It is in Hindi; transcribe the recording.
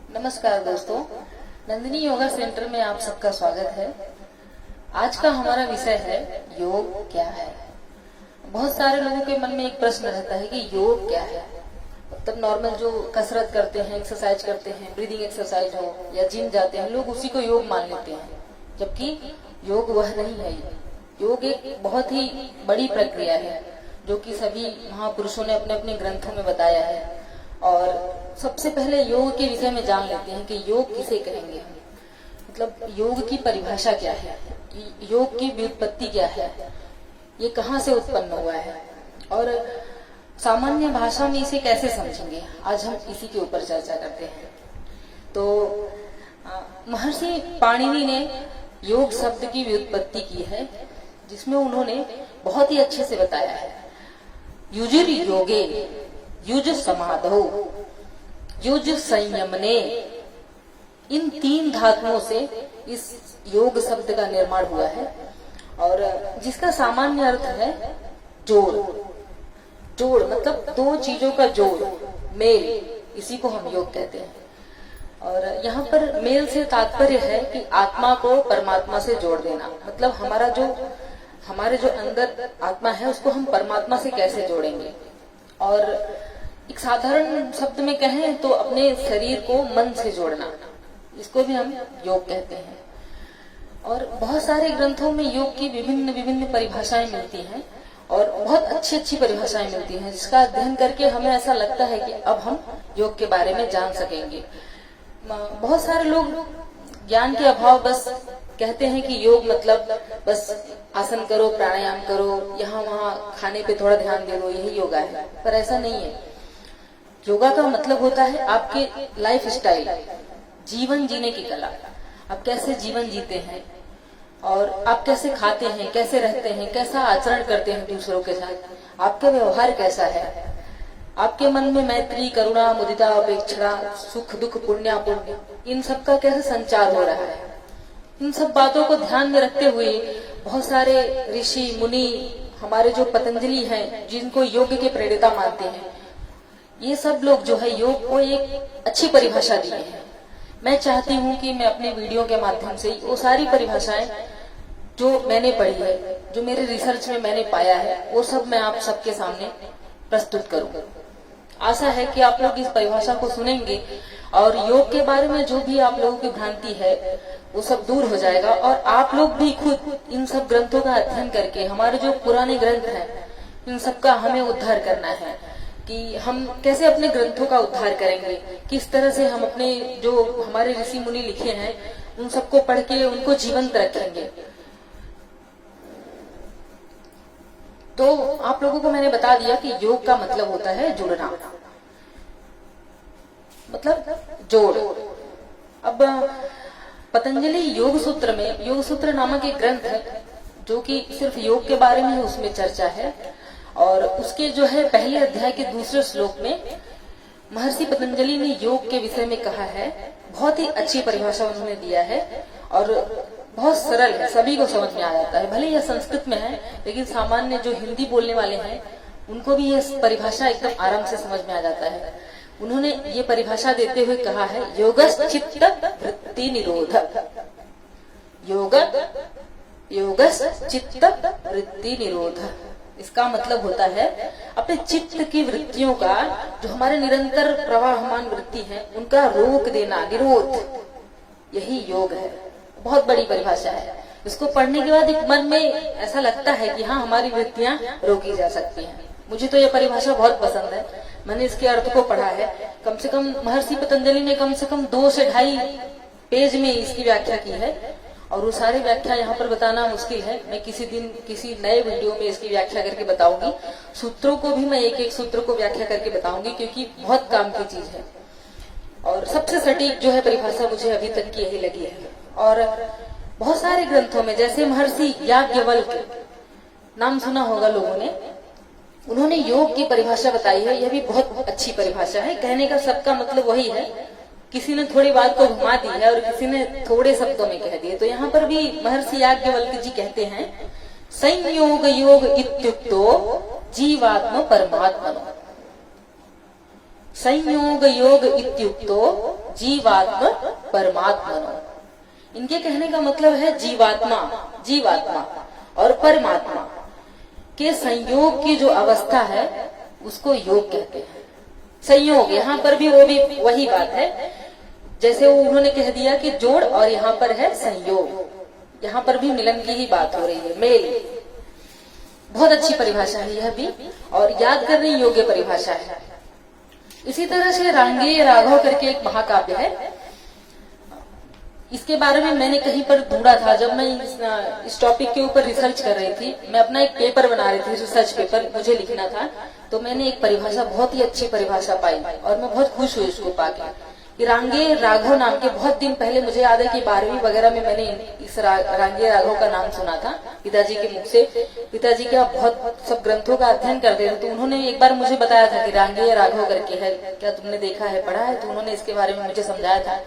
नमस्कार दोस्तों, नंदिनी योगा सेंटर में आप सबका स्वागत है। आज का हमारा विषय है योग क्या है। बहुत सारे लोगों के मन में एक प्रश्न रहता है कि योग क्या है। मतलब नॉर्मल जो कसरत करते हैं, एक्सरसाइज करते हैं, ब्रीदिंग एक्सरसाइज हो या जिम जाते हैं, लोग उसी को योग मान लेते हैं, जबकि योग वह नहीं है। योग एक बहुत ही बड़ी प्रक्रिया है जो कि सभी महापुरुषों ने अपने अपने ग्रंथों में बताया है। और सबसे पहले योग के विषय में जान लेते हैं कि योग किसे कहेंगे। मतलब योग की परिभाषा क्या है, योग की व्युत्पत्ति क्या है, ये कहाँ से उत्पन्न हुआ है और सामान्य भाषा में इसे कैसे समझेंगे। आज हम इसी के ऊपर चर्चा करते हैं। तो महर्षि पाणिनि ने योग शब्द की व्युत्पत्ति की है, जिसमें उन्होंने बहुत ही अच्छे से बताया है। युजिर योगे युज समाधौ युज संयमने, इन तीन धातुओं से इस योग शब्द का निर्माण हुआ है और जिसका सामान्य अर्थ है जोड़। जोड़ मतलब दो चीजों का जोड़, मेल, इसी को हम योग कहते हैं। और यहाँ पर मेल से तात्पर्य है कि आत्मा को परमात्मा से जोड़ देना। मतलब हमारे जो अंदर आत्मा है उसको हम परमात्मा से कैसे जोड़ेंगे। और एक साधारण शब्द में कहें तो अपने शरीर को मन से जोड़ना, इसको भी हम योग कहते हैं। और बहुत सारे ग्रंथों में योग की विभिन्न विभिन्न परिभाषाएं मिलती हैं और बहुत अच्छी अच्छी परिभाषाएं मिलती हैं, जिसका अध्ययन करके हमें ऐसा लगता है कि अब हम योग के बारे में जान सकेंगे। बहुत सारे लोग ज्ञान के अभाव बस कहते हैं कि योग मतलब बस आसन करो, प्राणायाम करो, यहाँ वहाँ खाने पे थोड़ा ध्यान दे दो, यही योगा है। पर ऐसा नहीं है। योगा का मतलब होता है आपके लाइफ स्टाइल, जीवन जीने की कला। आप कैसे जीवन जीते हैं और आप कैसे खाते हैं, कैसे रहते हैं, कैसा आचरण करते हैं दूसरों के साथ, आपका व्यवहार कैसा है, आपके मन में मैत्री, करुणा, मुदिता, अपेक्षा, सुख दुख, पुण्य पुण्य, इन सब का कैसे संचार हो रहा है। इन सब बातों को ध्यान में रखते हुए बहुत सारे ऋषि मुनि, हमारे जो पतंजलि हैं, जिनको योग के प्रेरिता मानते हैं, ये सब लोग जो है योग को एक अच्छी परिभाषा दी है। मैं चाहती हूँ कि मैं अपने वीडियो के माध्यम से वो सारी परिभाषाएं जो मैंने पढ़ी है, जो मेरे रिसर्च में मैंने पाया है, वो सब मैं आप सबके सामने प्रस्तुत करूँ। आशा है कि आप लोग इस परिभाषा को सुनेंगे और योग के बारे में जो भी आप लोगों की भ्रांति है वो सब दूर हो जाएगा। और आप लोग भी खुद इन सब ग्रंथों का अध्ययन करके, हमारे जो पुराने ग्रंथ हैं, इन सब का हमें उद्धार करना है कि हम कैसे अपने ग्रंथों का उद्धार करेंगे, किस तरह से हम अपने जो हमारे ऋषि मुनि लिखे हैं उन सबको पढ़ के उनको जीवंत रखेंगे। तो आप लोगों को मैंने बता दिया कि योग का मतलब होता है जुड़ना, मतलब जोड़। अब पतंजलि योग सूत्र में, योग सूत्र नामक एक ग्रंथ है जो कि सिर्फ योग के बारे में उसमें चर्चा है। और उसके जो है पहले अध्याय के दूसरे श्लोक में महर्षि पतंजलि ने योग के विषय में कहा है। बहुत ही अच्छी परिभाषा उन्होंने दिया है और बहुत सरल है, सभी को समझ में आ जाता है। भले यह संस्कृत में है, लेकिन सामान्य जो हिंदी बोलने वाले हैं उनको भी यह परिभाषा एकदम आराम से समझ में आ जाता है। उन्होंने ये परिभाषा देते हुए कहा है, योगस् चित्त वृत्ति निरोध। योगस् चित्त वृत्ति निरोध, इसका मतलब होता है अपने चित्त की वृत्तियों का, जो हमारे निरंतर प्रवाहमान वृत्ति है, उनका रोक देना, निरोध, यही योग है। बहुत बड़ी परिभाषा है। इसको पढ़ने के बाद एक मन में ऐसा लगता है कि हाँ, हमारी वृत्तियां रोकी जा सकती हैं। मुझे तो यह परिभाषा बहुत पसंद है। मैंने इसके अर्थ को पढ़ा है। कम से कम महर्षि पतंजलि ने कम से कम 2 से 2.5 पेज में इसकी व्याख्या की है और वो सारी व्याख्या यहाँ पर बताना मुश्किल है। मैं किसी दिन किसी नए वीडियो में इसकी व्याख्या करके बताऊंगी। सूत्रों को भी मैं एक एक सूत्र को व्याख्या करके बताऊंगी, क्योंकि बहुत काम की चीज है। और सबसे सटीक जो है परिभाषा मुझे अभी तक की यही लगी है। और बहुत सारे ग्रंथों में, जैसे महर्षि याज्ञवल्क्य, नाम सुना होगा लोगों ने, उन्होंने योग की परिभाषा बताई है। यह भी बहुत अच्छी परिभाषा है। कहने का सबका मतलब वही है। किसी ने थोड़ी बात को घुमा दी है और किसी ने थोड़े शब्दों में कह दिए। तो यहाँ पर भी महर्षि याज्ञवल्क्य जी कहते हैं, संयोग योग इत्युक्तो जीवात्म परमात्मनो। संयोग योग इत्युक्तो जीवात्म परमात्मनो। इनके कहने का मतलब है जीवात्मा और परमात्मा के संयोग की जो अवस्था है उसको योग कहते हैं। संयोग, यहाँ पर भी वही बात है, जैसे वो उन्होंने कह दिया कि जोड़, और यहाँ पर है संयोग। यहाँ पर भी मिलन की ही बात हो रही है, मेल। बहुत अच्छी परिभाषा है यह भी, और याद करने योग्य परिभाषा है। इसी तरह से रांगेय राघव करके एक महाकाव्य है, इसके बारे में मैंने कहीं पर ढूंढा था। जब मैं इस टॉपिक के ऊपर रिसर्च कर रही थी, मैं अपना एक पेपर बना रही थी, रिसर्च पेपर मुझे लिखना था, तो मैंने एक परिभाषा, बहुत ही अच्छी परिभाषा पाई और मैं बहुत खुश हुई उसको पाके। कि रांगेय राघव नाम के, बहुत दिन पहले मुझे याद है कि 12वीं वगैरह में मैंने इस रांगेय राघव का नाम सुना था पिताजी के मुख से। पिताजी का बहुत सब ग्रंथों का अध्ययन करते थे, तो उन्होंने एक बार मुझे बताया था कि रांगेय राघव करके है, क्या तुमने देखा है, पढ़ा है? तो उन्होंने इसके बारे में मुझे समझाया था